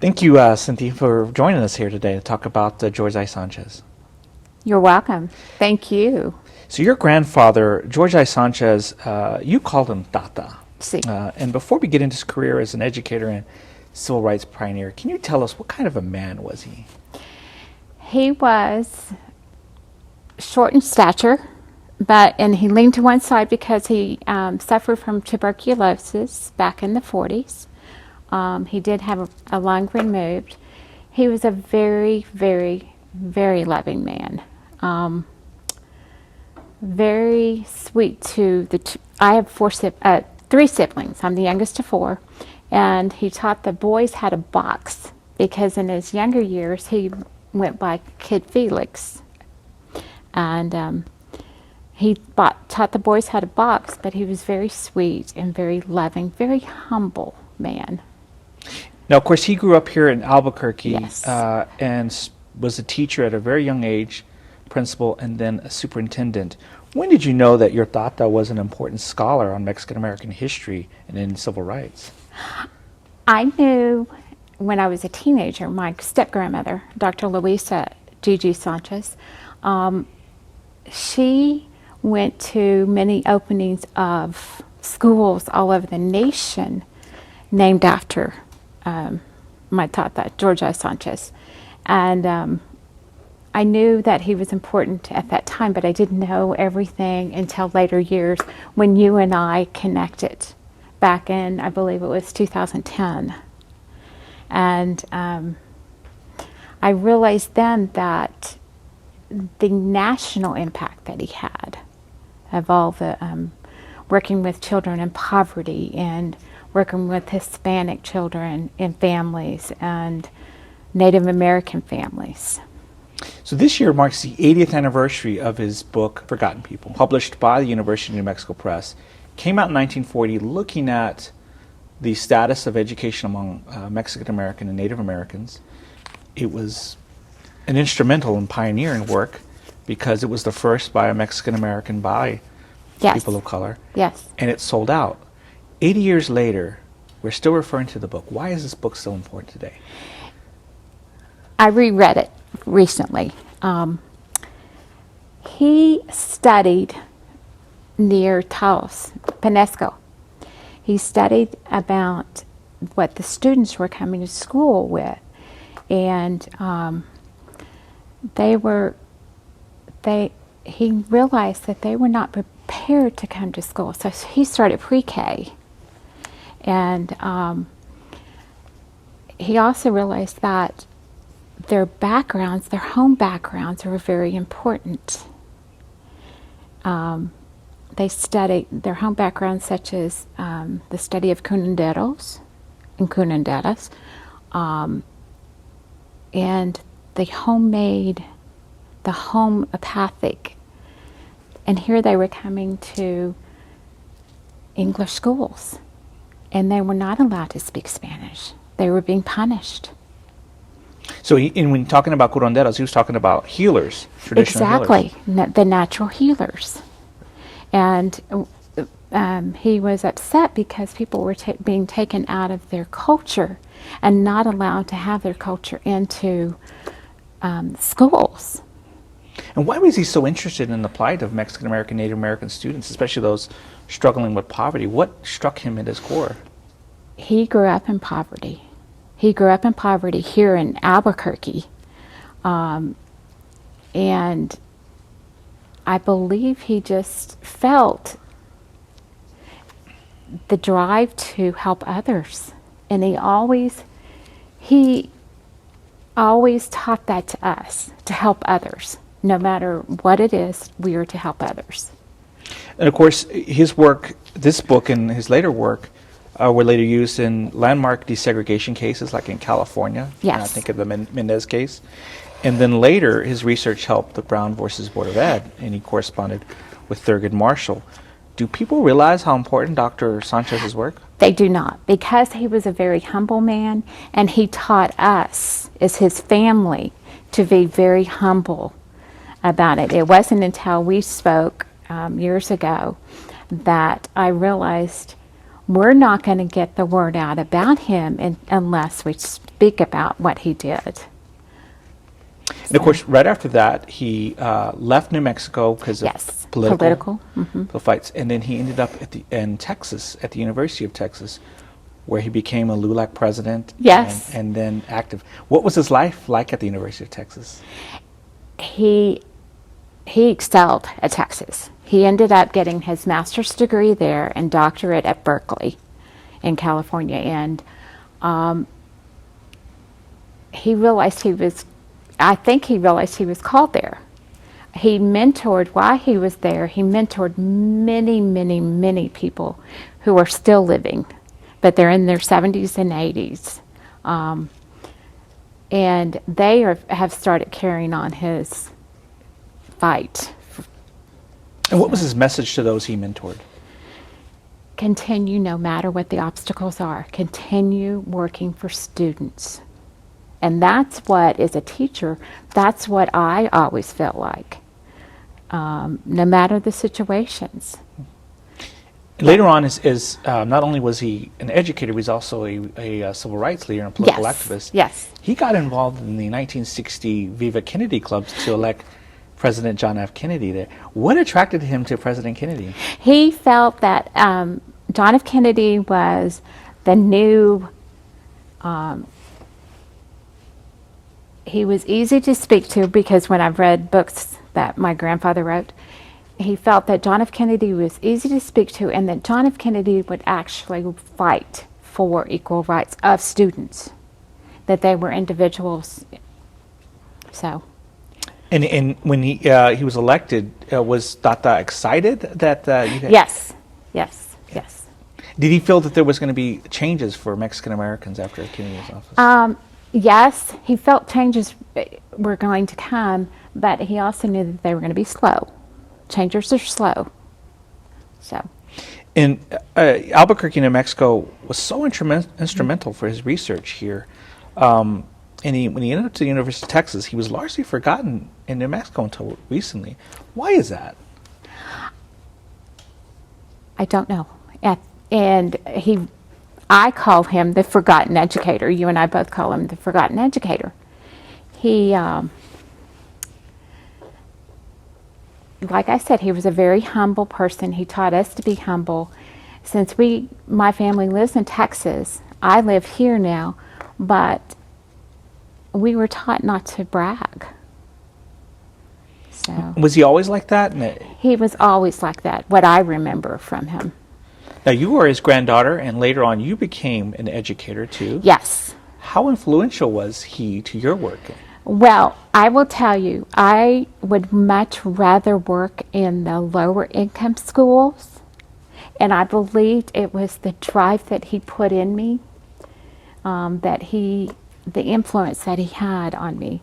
Thank you, Cynthia, for joining us here today to talk about George I. Sanchez. You're welcome. Thank you. So your grandfather, George I. Sanchez, you called him Tata. Sí. And before we get into his career as an educator and civil rights pioneer, can you tell us what kind of a man was he? He was short in stature, and he leaned to one side because he suffered from tuberculosis back in the 40s. He did have a lung removed. He was a very, very, very loving man. Very sweet to I have three siblings. I'm the youngest of four, and he taught the boys how to box because in his younger years he went by Kid Felix, and he taught the boys how to box. But he was very sweet and very loving, very humble man. Now, of course, he grew up here in Albuquerque. Yes. And was a teacher at a very young age, principal, and then a superintendent. When did you know that your Tata was an important scholar on Mexican-American history and in civil rights? I knew when I was a teenager, my step-grandmother, Dr. Luisa Gigi Sanchez, she went to many openings of schools all over the nation named after my Tata, George I. Sanchez. And I knew that he was important at that time, but I didn't know everything until later years when you and I connected back in, I believe it was 2010. And I realized then that the national impact that he had of all the working with children in poverty and working with Hispanic children in families and Native American families. So this year marks the 80th anniversary of his book, Forgotten People, published by the University of New Mexico Press. Came out in 1940 looking at the status of education among Mexican American and Native Americans. It was an instrumental and pioneering work because it was the first by a Mexican American by people of color. Yes. And it sold out. 80 years later, we're still referring to the book. Why is this book so important today? I reread it recently. He studied near Taos, Peñasco. He studied about what the students were coming to school with, and he realized that they were not prepared to come to school. So he started pre-K, and he also realized that their backgrounds, their home backgrounds, were very important. They studied their home backgrounds, such as the study of curanderos and curanderas, and the homemade, the homeopathic. And here they were coming to English schools, and they were not allowed to speak Spanish. They were being punished. So when talking about curanderos, he was talking about healers, traditional healers. Exactly, the natural healers. And he was upset because people were being taken out of their culture and not allowed to have their culture into schools. And why was he so interested in the plight of Mexican American, Native American students, especially those struggling with poverty? What struck him at his core? He grew up in poverty. He grew up in poverty here in Albuquerque. And I believe he just felt the drive to help others. And he always taught that to us, to help others. No matter what it is, we are to help others. And of course, his work, this book and his later work, were later used in landmark desegregation cases, like in California. Yes. I think of the Mendez case. And then later, his research helped the Brown versus Board of Ed, and he corresponded with Thurgood Marshall. Do people realize how important Dr. Sanchez's work? They do not, because he was a very humble man, and he taught us, as his family, to be very humble about it. It wasn't until we spoke years ago that I realized we're not going to get the word out about him unless we speak about what he did. And of course, right after that, he left New Mexico because of Yes, political mhm. fights, and then he ended up in Texas, at the University of Texas, where he became a LULAC president. Yes. And then active. What was his life like at the University of Texas? He excelled at Texas. He ended up getting his master's degree there and doctorate at Berkeley in California. And I think he realized he was called there. He mentored, while he was there, he mentored many, many, many people who are still living, but they're in their 70s and 80s. And they have started carrying on his fight. And what was his message to those he mentored? Continue no matter what the obstacles are. Continue working for students. And that's what, as a teacher, that's what I always felt like, no matter the situations. Later on, not only was he an educator, he was also a civil rights leader and political activist. Yes. He got involved in the 1960 Viva Kennedy clubs to elect President John F. Kennedy there. What attracted him to President Kennedy? He felt that John F. Kennedy was the new, he was easy to speak to, because when I've read books that my grandfather wrote, he felt that John F. Kennedy was easy to speak to, and that John F. Kennedy would actually fight for equal rights of students, that they were individuals. So. And when he was elected, was Tata excited that Yes. Did he feel that there was going to be changes for Mexican Americans after Kennedy's office? Yes, he felt changes were going to come, but he also knew that they were going to be slow. Changes are slow. So. And Albuquerque, New Mexico was so instrumental for his research here. And when he ended up to the University of Texas, he was largely forgotten in New Mexico until recently. Why is that? I don't know. And I call him the forgotten educator. You and I both call him the forgotten educator. He, like I said, he was a very humble person. He taught us to be humble. Since my family lives in Texas, I live here now, but we were taught not to brag. So Was he always like that? he was always like that, what I remember from him. Now, you were his granddaughter, and later on you became an educator too. Yes. How influential was he to your work? Well, I will tell you, I would much rather work in the lower income schools, and I believed it was the drive that he put in me, the influence that he had on me.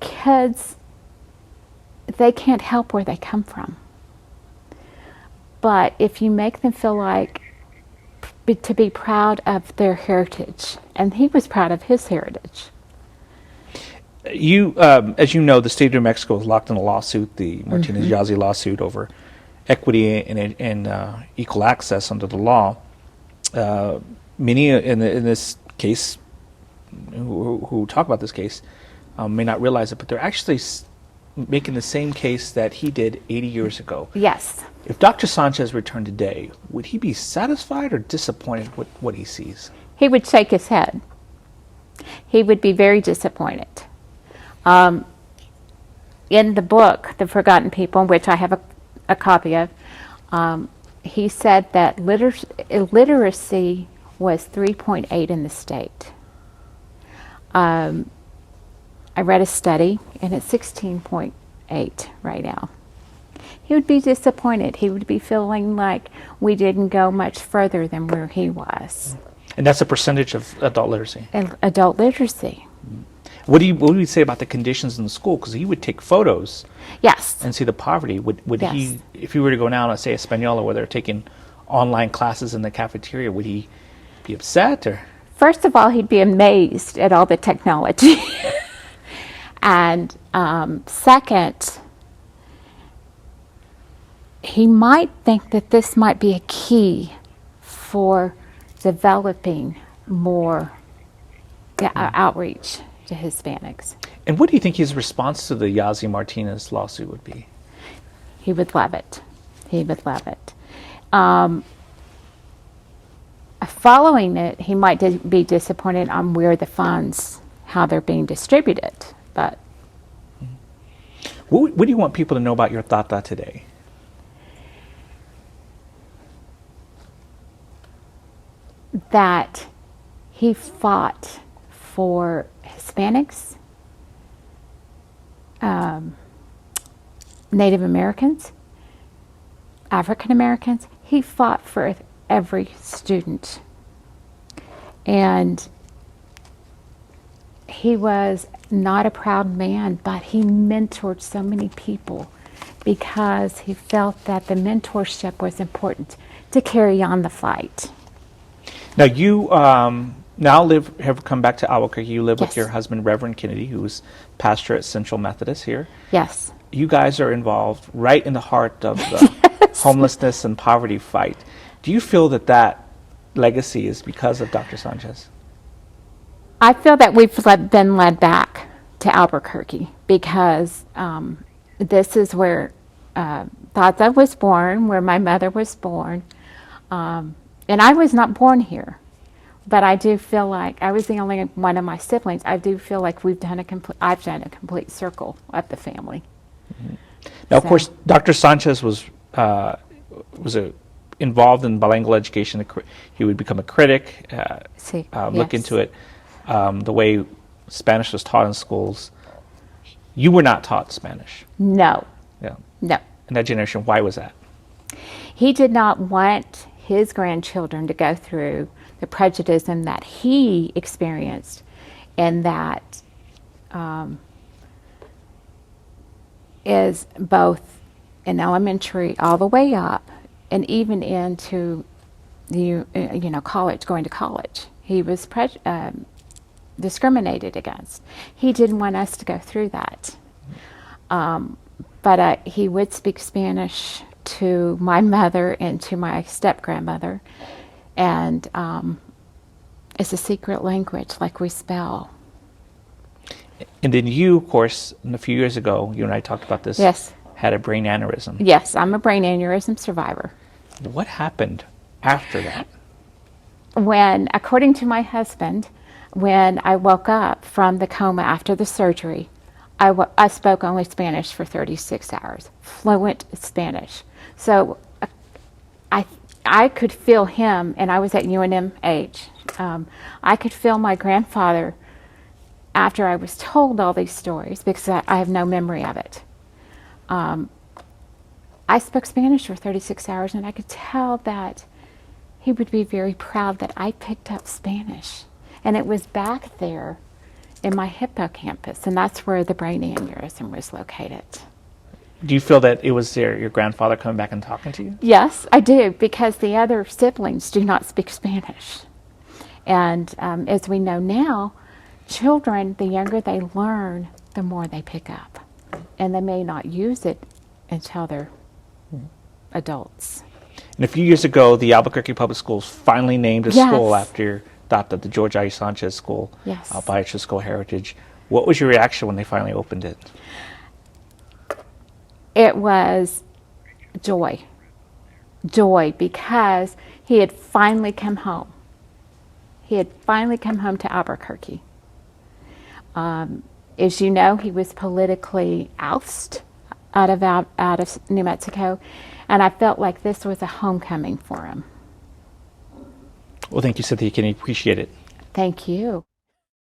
Kids, they can't help where they come from. But if you make them feel like to be proud of their heritage, and he was proud of his heritage. You, as you know, the state of New Mexico was locked in a lawsuit, the Martinez-Yazzie lawsuit over equity and equal access under the law. Many in this case who talk about this case may not realize it, but they're actually making the same case that he did 80 years ago. Yes. If Dr. Sanchez returned today, would he be satisfied or disappointed with what he sees? He would shake his head. He would be very disappointed. In the book, The Forgotten People, which I have a copy of, he said that illiteracy was 3.8 in the state. I read a study, and it's 16.8 right now. He would be disappointed. He would be feeling like we didn't go much further than where he was. And that's a percentage of adult literacy. Adult literacy. What do you say about the conditions in the school? Because he would take photos. Yes. And see the poverty. Would Yes. he, if you were to go now, let's say Española, where they're taking online classes in the cafeteria, would he be upset or? First of all, he'd be amazed at all the technology. And second, he might think that this might be a key for developing more outreach to Hispanics. And what do you think his response to the Yazzie Martinez lawsuit would be? He would love it. He would love it. Following it, he might be disappointed on where the funds, how they're being distributed. But what do you want people to know about your Tata today? that he fought for Hispanics, Native Americans, African Americans. He fought for every student. And he was not a proud man, but he mentored so many people because he felt that the mentorship was important to carry on the fight. Now you have come back to Albuquerque. You live with Yes. your husband, Reverend Kennedy, who is pastor at Central Methodist here. Yes. You guys are involved right in the heart of the homelessness and poverty fight. Do you feel that legacy is because of Dr. Sanchez? I feel that we've been led back to Albuquerque because this is where Tata was born, where my mother was born. And I was not born here, but I do feel like I was the only one of my siblings. I do feel like I've done a complete circle of the family. Mm-hmm. Now, of course, Dr. Sanchez was involved in bilingual education. He would become a critic, look into it, the way Spanish was taught in schools. You were not taught Spanish. No. Yeah. No. In that generation, why was that? He did not want his grandchildren to go through the prejudice that he experienced, and that is both in elementary all the way up and even into the college, going to college. He was discriminated against. He didn't want us to go through that. But he would speak Spanish to my mother and to my step-grandmother. And it's a secret language, like we spell. And then you, of course, a few years ago, you and I talked about this, Yes. had a brain aneurysm. Yes, I'm a brain aneurysm survivor. What happened after that? When, according to my husband, when I woke up from the coma after the surgery, I spoke only Spanish for 36 hours, fluent Spanish. So I could feel him, and I was at UNMH. I could feel my grandfather after I was told all these stories, because I have no memory of it. I spoke Spanish for 36 hours, and I could tell that he would be very proud that I picked up Spanish. And it was back there in my hippocampus, and that's where the brain aneurysm was located. Do you feel that it was your grandfather coming back and talking to you? Yes, I do, because the other siblings do not speak Spanish. And as we know now, children, the younger they learn, the more they pick up. And they may not use it until they're adults. And a few years ago, the Albuquerque Public Schools finally named a Yes. school after Tata, the George I. Sanchez School, Yes. by Chisco Heritage. What was your reaction when they finally opened it? It was joy. Joy, because he had finally come home. He had finally come home to Albuquerque. As you know, he was politically ousted out of New Mexico, and I felt like this was a homecoming for him. Well, thank you, Cynthia. Can you appreciate it? Thank you.